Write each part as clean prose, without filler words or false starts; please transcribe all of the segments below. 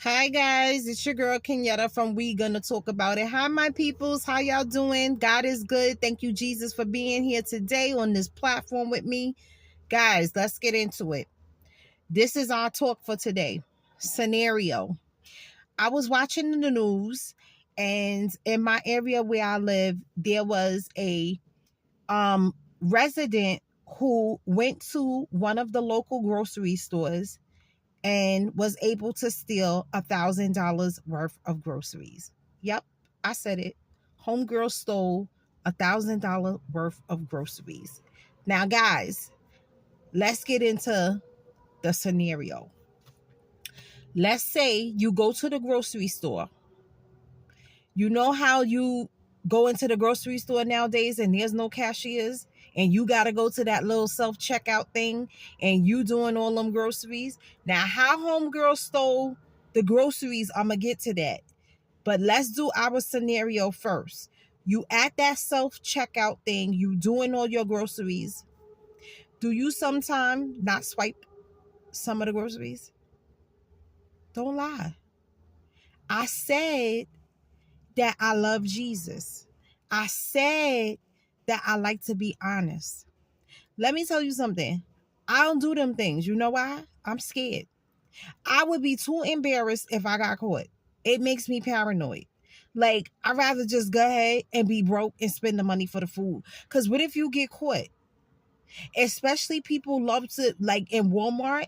Hi guys, it's your girl Kenyatta from We Gonna Talk About It. Hi my peoples, how y'all doing? God is good. Thank you Jesus for being here today on this platform with me. Guys, let's get into it. This is our talk for today. Scenario. I was watching the news, and in my area where I live, there was a resident who went to one of the local grocery stores and was able to steal $1,000 worth of groceries. Yep, I said it. Homegirl stole $1,000 worth of groceries. Now, guys, let's get into the scenario. Let's say you go to the grocery store. You know how you go into the grocery store nowadays and there's no cashiers and you got to go to that little self-checkout thing and you doing all them groceries. Now, how homegirl stole the groceries, I'm going to get to that. But let's do our scenario first. You at that self-checkout thing, you doing all your groceries. Do you sometime not swipe some of the groceries? Don't lie. I said that I love Jesus. I said that I like to be honest. Let me tell you something. I don't do them things. You know why? I'm scared. I would be too embarrassed if I got caught. It makes me paranoid. Like, I'd rather just go ahead and be broke and spend the money for the food. Because what if you get caught? Especially people love to, like in Walmart,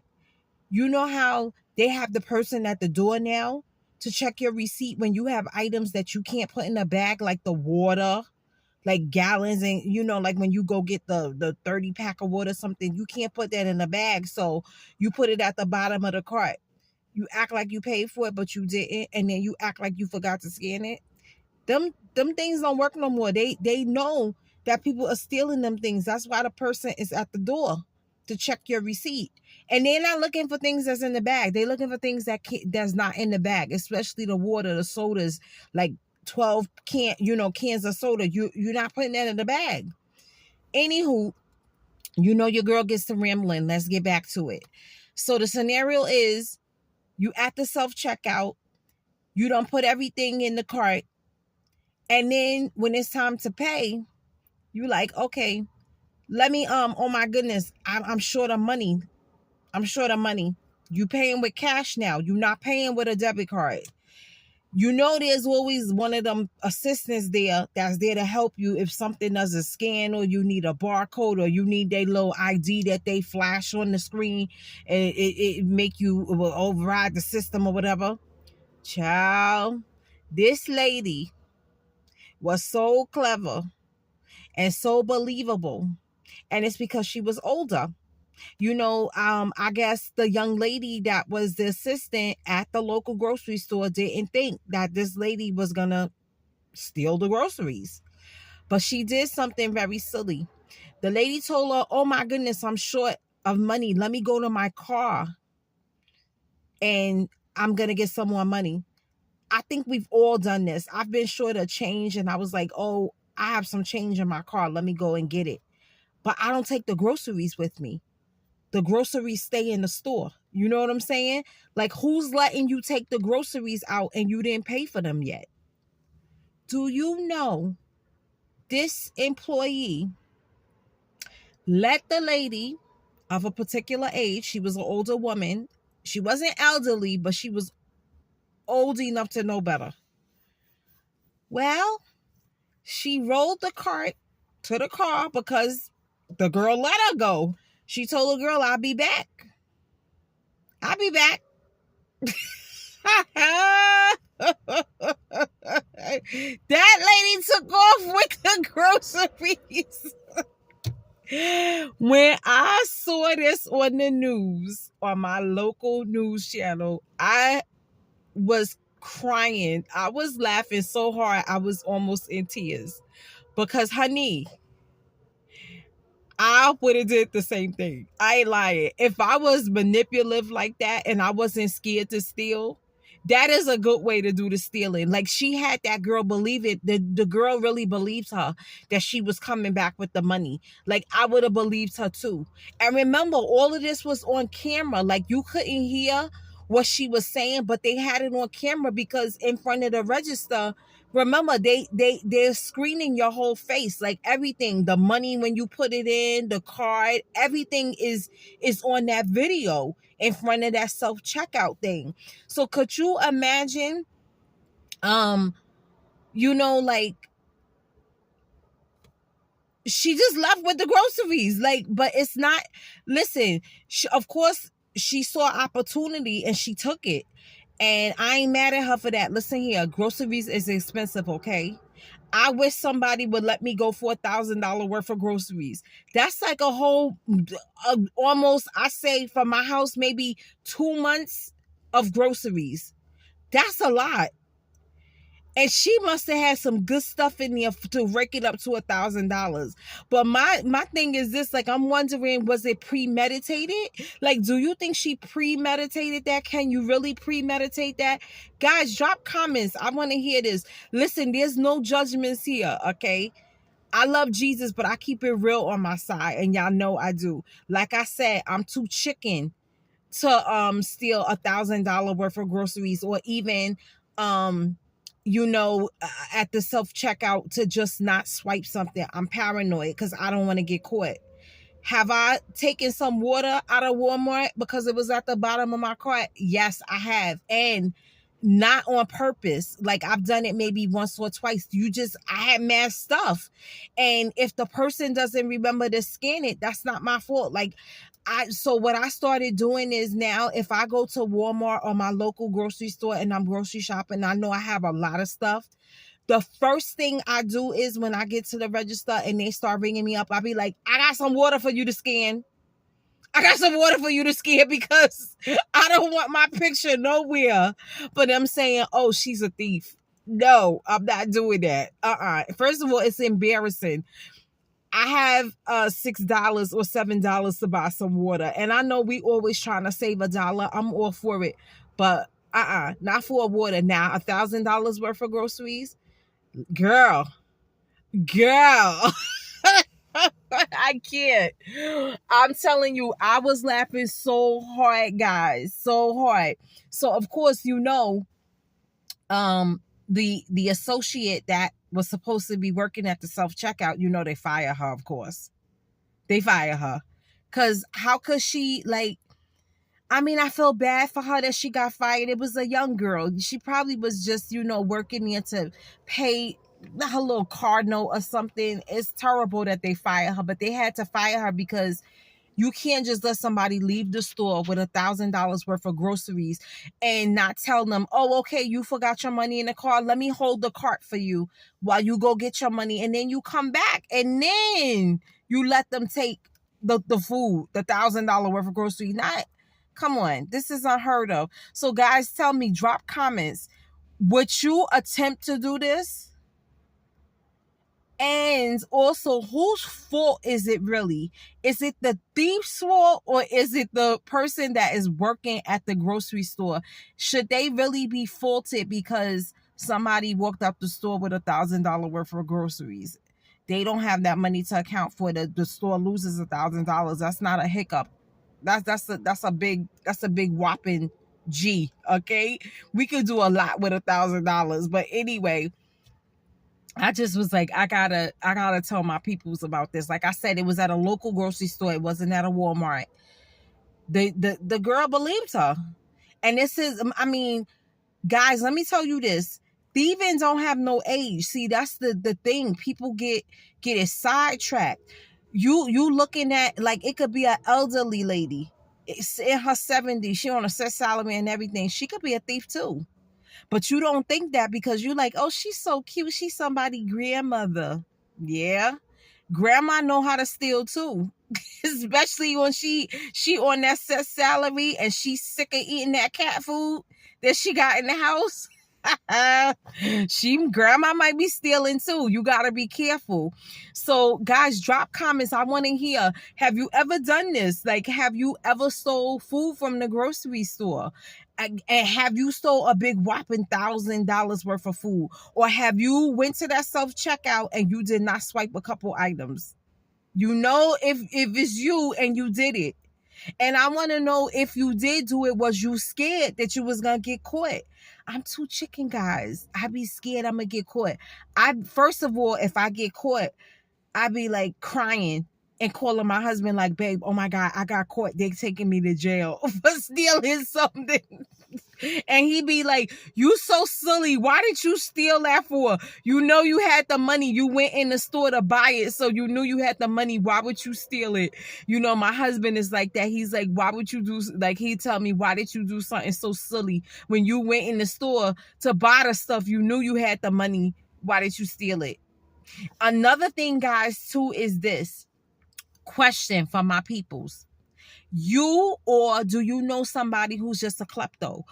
you know how they have the person at the door now to check your receipt when you have items that you can't put in a bag, like the water, like gallons, and like when you go get the 30 pack of water, something, you can't put that in a bag. So you put it at the bottom of the cart. You act like you paid for it, but you didn't, and then you act like you forgot to scan it. Them things don't work no more. They know that people are stealing them things. That's why the person is at the door to check your receipt. And they're not looking for things that's in the bag. They're looking for things that's not in the bag, especially the water, the sodas, like 12 cans of soda. You're not putting that in the bag. Anywho, your girl gets to rambling. Let's get back to it. So the scenario is you at the self-checkout, you don't put everything in the cart, and then when it's time to pay, you like, okay, let me oh my goodness, I'm short of money. I'm short of money. You paying with cash now. You're not paying with a debit card. There's always one of them assistants there that's there to help you if something doesn't scan, or you need a barcode, or you need their little ID that they flash on the screen and it make you override the system or whatever. Child, this lady was so clever and so believable. And it's because she was older. I guess the young lady that was the assistant at the local grocery store didn't think that this lady was gonna steal the groceries. But she did something very silly. The lady told her, oh my goodness, I'm short of money. Let me go to my car and I'm gonna get some more money. I think we've all done this. I've been short of change and I was like, oh, I have some change in my car. Let me go and get it. But I don't take the groceries with me. The groceries stay in the store. You know what I'm saying? Like, who's letting you take the groceries out and you didn't pay for them yet? Do you know this employee let the lady of a particular age, she was an older woman. She wasn't elderly, but she was old enough to know better. Well, she rolled the cart to the car because the girl let her go. She told the girl, I'll be back. I'll be back. That lady took off with the groceries. When I saw this on the news, on my local news channel, I was crying. I was laughing so hard I was almost in tears. Because, honey, I would have did the same thing. I ain't lying. If I was manipulative like that and I wasn't scared to steal, that is a good way to do the stealing. Like, she had that girl believe it. The girl really believed her that she was coming back with the money. Like, I would have believed her too. And remember, all of this was on camera. Like, you couldn't hear what she was saying, but they had it on camera because in front of the register, remember they're screening your whole face, like everything, the money when you put it in, the card, everything is on that video in front of that self-checkout thing. So could you imagine, um like she just left with the groceries, like, but it's not, listen, of course she saw opportunity and she took it, and I ain't mad at her for that. Listen here, groceries is expensive, okay? I wish somebody would let me go for $1,000 worth of groceries. That's like a whole, almost, I say for my house, maybe 2 months of groceries. That's a lot. And she must have had some good stuff in there to rake it up to $1,000. But my thing is this, like, I'm wondering, was it premeditated? Like, do you think she premeditated that? Can you really premeditate that? Guys, drop comments. I want to hear this. Listen, there's no judgments here, okay? I love Jesus, but I keep it real on my side, and y'all know I do. Like I said, I'm too chicken to steal $1,000 worth of groceries, or even at the self-checkout to just not swipe something. I'm paranoid because I don't want to get caught. Have I taken some water out of Walmart because it was at the bottom of my cart? Yes, I have. And not on purpose. Like, I've done it maybe once or twice. I had mad stuff. And if the person doesn't remember to scan it, that's not my fault. Like, so what I started doing is, now if I go to Walmart or my local grocery store and I'm grocery shopping, I know I have a lot of stuff. The first thing I do is, when I get to the register and they start ringing me up, I'll be like, I got some water for you to scan. I got some water for you to scan, because I don't want my picture nowhere for them saying, oh, she's a thief. No, I'm not doing that. First of all, it's embarrassing. I have $6 or $7 to buy some water. And I know we always trying to save $1. I'm all for it. But not for water. Now, $1,000 worth of groceries. Girl. I can't. I'm telling you, I was laughing so hard, guys. So hard. So of course, the associate that was supposed to be working at the self-checkout, they fire her, of course. They fire her. Because how could she, like, I feel bad for her that she got fired. It was a young girl. She probably was just, working there to pay her little car note or something. It's terrible that they fire her, but they had to fire her because you can't just let somebody leave the store with $1,000 worth of groceries and not tell them, oh, okay, you forgot your money in the car. Let me hold the cart for you while you go get your money. And then you come back and then you let them take the food, the $1,000 worth of groceries. Come on, this is unheard of. So guys, tell me, drop comments. Would you attempt to do this? And also, whose fault is it really? Is it the thief's fault, or is it the person that is working at the grocery store? Should they really be faulted because somebody walked up the store with $1,000 worth of groceries? They don't have that money to account for it. The store loses $1,000. That's not a hiccup. That's a big whopping G. Okay, we could do a lot with $1,000. But anyway, I just was like, I gotta tell my peoples about this. Like I said, it was at a local grocery store. It wasn't at a Walmart. The girl believed her. And this is, guys, let me tell you this. Thieving don't have no age. See, that's the thing. People get it sidetracked. You looking at, like, it could be an elderly lady. It's in her 70s. She on a set salary and everything. She could be a thief too. But you don't think that because you're like, oh, she's so cute. She's somebody's grandmother. Yeah. Grandma know how to steal too. Especially when she on that set salary and she's sick of eating that cat food that she got in the house. Grandma might be stealing too. You got to be careful. So guys, drop comments. I want to hear, have you ever done this? Like, have you ever stole food from the grocery store? And have you stole a big whopping $1,000 worth of food? Or have you went to that self-checkout and you did not swipe a couple items? If it's you and you did it. And I want to know, if you did do it, was you scared that you was gonna get caught? I'm too chicken, guys. I be scared I'm gonna get caught. I First of all, if I get caught, I be like crying and calling my husband like, babe, oh my God, I got caught. They taking me to jail for stealing something. And he be like, you so silly. Why did you steal that for? You know you had the money. You went in the store to buy it, so you knew you had the money. Why would you steal it? You know, my husband is like that. He's like, why would you do, like, he tell me, why did you do something so silly when you went in the store to buy the stuff? You knew you had the money. Why did you steal it? Another thing, guys, too, is this question for my peoples. You, or do you know somebody who's just a klepto?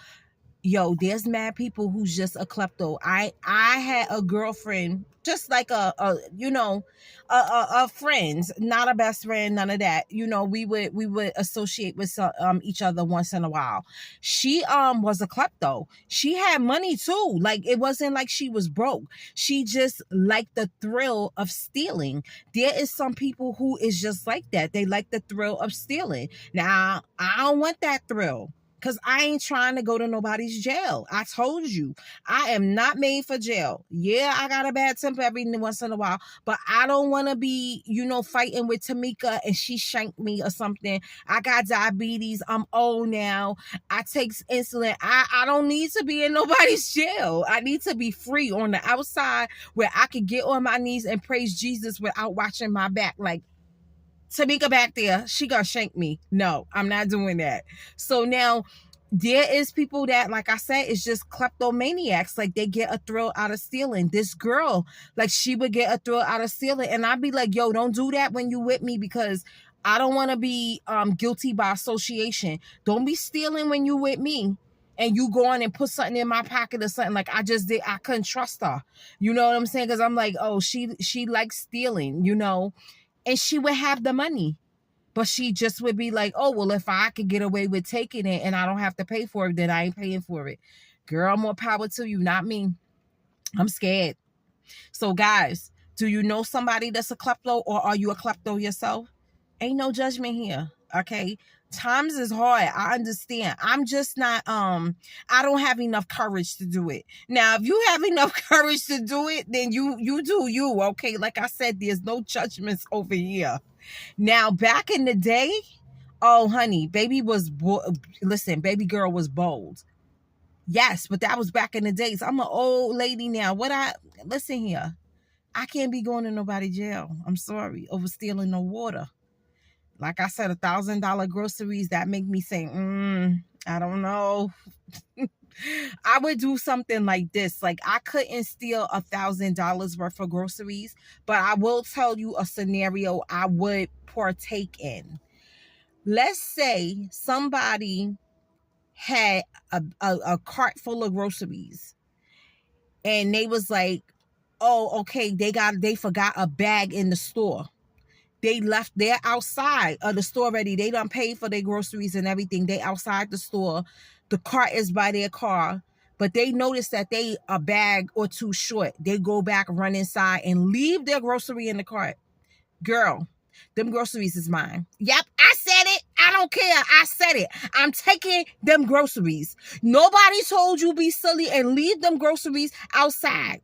Yo, there's mad people who's just a klepto. I had a girlfriend, just like a you know, a friend, not a best friend, none of that. You know, we would associate with each other once in a while. She was a klepto. She had money too. Like, it wasn't like she was broke. She just liked the thrill of stealing. There is some people who is just like that. They like the thrill of stealing. Now, I don't want that thrill. Because I ain't trying to go to nobody's jail. I told you, I am not made for jail. Yeah, I got a bad temper every once in a while, but I don't want to be, you know, fighting with Tamika and she shanked me or something. I got diabetes. I'm old now. I take insulin. I don't need to be in nobody's jail. I need to be free on the outside where I can get on my knees and praise Jesus without watching my back. Like, Tamika back there, she gonna shank me. No, I'm not doing that. So now there is people that, like I said, is just kleptomaniacs. Like, they get a thrill out of stealing. This girl, like, she would get a thrill out of stealing. And I'd be like, yo, don't do that when you with me, because I don't want to be guilty by association. Don't be stealing when you with me and you go on and put something in my pocket or something like I just did. I couldn't trust her. You know what I'm saying? Because I'm like, oh, she likes stealing, you know? And she would have the money, but she just would be like, oh, well, if I could get away with taking it and I don't have to pay for it, then I ain't paying for it. Girl, more power to you, not me. I'm scared. So, guys, do you know somebody that's a klepto, or are you a klepto yourself? Ain't no judgment here, okay? Times is hard. I understand. I'm just not, I don't have enough courage to do it. Now, if you have enough courage to do it, then you do you, okay? Like I said, there's no judgments over here. Now, back in the day, oh, honey, listen, baby girl was bold. Yes, but that was back in the days. I'm an old lady now. Listen here. I can't be going to nobody jail. I'm sorry. Over stealing no water. Like I said, $1,000 groceries, that make me say, I don't know. I would do something like this. Like, I couldn't steal $1,000 worth of groceries, but I will tell you a scenario I would partake in. Let's say somebody had a cart full of groceries and they was like, oh, okay, they forgot a bag in the store. They're outside of the store already. They done paid for their groceries and everything. They outside the store. The cart is by their car, but they notice that they a bag or two short. They go back, run inside, and leave their grocery in the cart. Girl, them groceries is mine. Yep, I said it. I don't care. I said it. I'm taking them groceries. Nobody told you be silly and leave them groceries outside.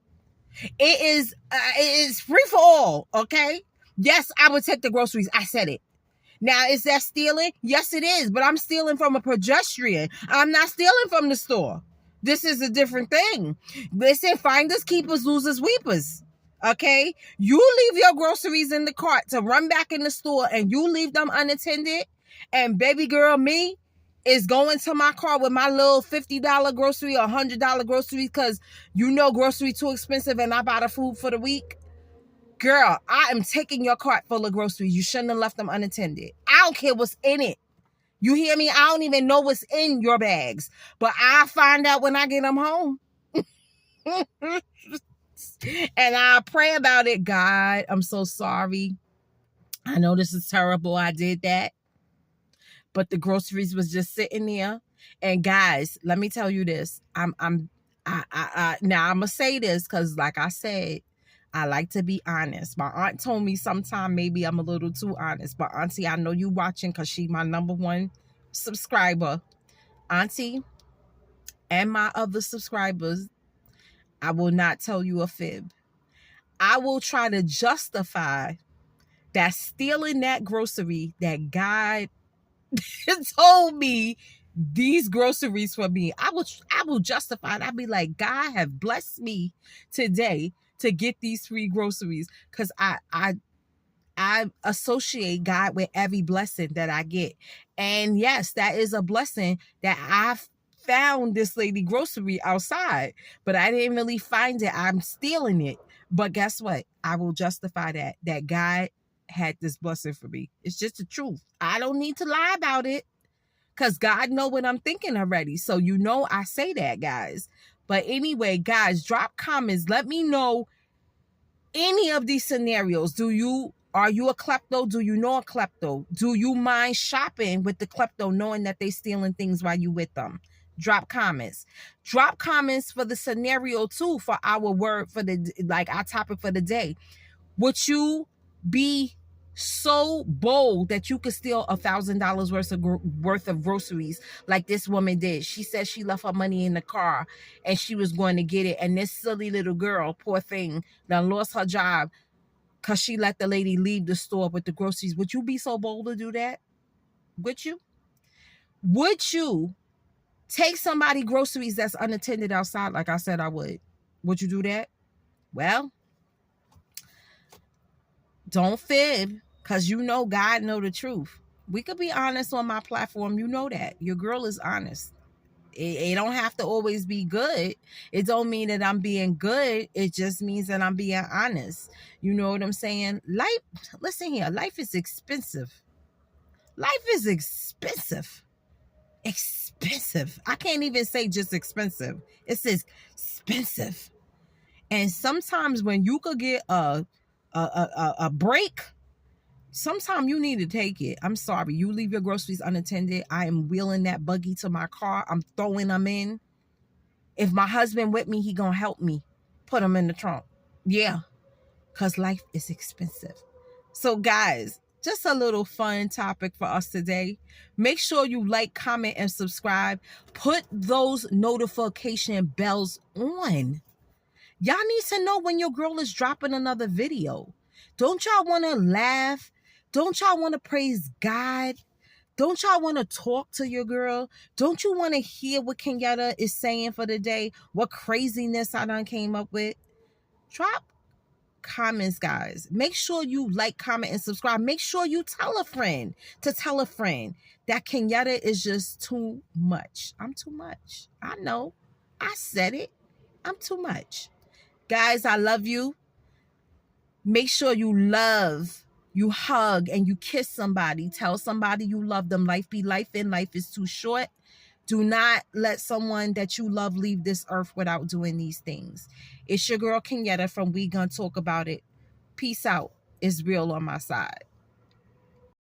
It is free for all, okay? Yes, I would take the groceries. I said it. Now, is that stealing? Yes, it is. But I'm stealing from a pedestrian. I'm not stealing from the store. This is a different thing. Listen, finders, keepers, losers, weepers. Okay? You leave your groceries in the cart to run back in the store and you leave them unattended. And baby girl, me is going to my car with my little $50 grocery or $100 groceries because you know grocery too expensive and I buy the food for the week. Girl, I am taking your cart full of groceries. You shouldn't have left them unattended. I don't care what's in it. You hear me? I don't even know what's in your bags. But I'll find out when I get them home. And I'll pray about it. God, I'm so sorry. I know this is terrible. I did that. But the groceries was just sitting there. And guys, let me tell you this. Now I'm going to say this because like I said, I like to be honest. My aunt told me sometime maybe I'm a little too honest, but Auntie, I know you watching because she my number one subscriber. Auntie and my other subscribers, I will not tell you a fib. I will try to justify that stealing that grocery that God told me these groceries for me. I will justify it. I'll be like, God have blessed me today to get these free groceries because I associate God with every blessing that I get. And yes, that is a blessing that I've found this lady grocery outside, but I didn't really find it. I'm stealing it. But guess what? I will justify that God had this blessing for me. It's just the truth. I don't need to lie about it because God know what I'm thinking already. So I say that, guys. But anyway, guys, drop comments. Let me know any of these scenarios. Are you a klepto? Do you know a klepto? Do you mind shopping with the klepto knowing that they stealing things while you with them? Drop comments. Drop comments for the scenario too, for our word for our topic for the day. Would you be so bold that you could steal $1,000 worth of groceries like this woman did? She said she left her money in the car and she was going to get it. And this silly little girl, poor thing, done lost her job because she let the lady leave the store with the groceries. Would you be so bold to do that? Would you? Would you take somebody groceries that's unattended outside like I said I would? Would you do that? Well, don't fib, because God know the truth. We could be honest on my platform. You know that. Your girl is honest. It don't have to always be good. It don't mean that I'm being good. It just means that I'm being honest. You know what I'm saying? Listen here. Life is expensive. Life is expensive. Expensive. I can't even say just expensive. It says expensive. And sometimes when you could get a break, sometimes you need to take it. I'm sorry. You leave your groceries unattended. I am wheeling that buggy to my car. I'm throwing them in. If my husband with me, he gonna help me put them in the trunk. Yeah, because life is expensive. So guys, just a little fun topic for us today. Make sure you like, comment, and subscribe. Put those notification bells on. Y'all need to know when your girl is dropping another video. Don't y'all want to laugh? Don't y'all want to praise God? Don't y'all want to talk to your girl? Don't you want to hear what Kenyatta is saying for the day? What craziness I done came up with? Drop comments, guys. Make sure you like, comment, and subscribe. Make sure you tell a friend to tell a friend that Kenyatta is just too much. I'm too much. I know. I said it. I'm too much. Guys, I love you. Make sure you love, you hug, and you kiss somebody. Tell somebody you love them. Life be life, and life is too short. Do not let someone that you love leave this earth without doing these things. It's your girl Kenyatta from We Gonna Talk About It. Peace out. It's real on my side.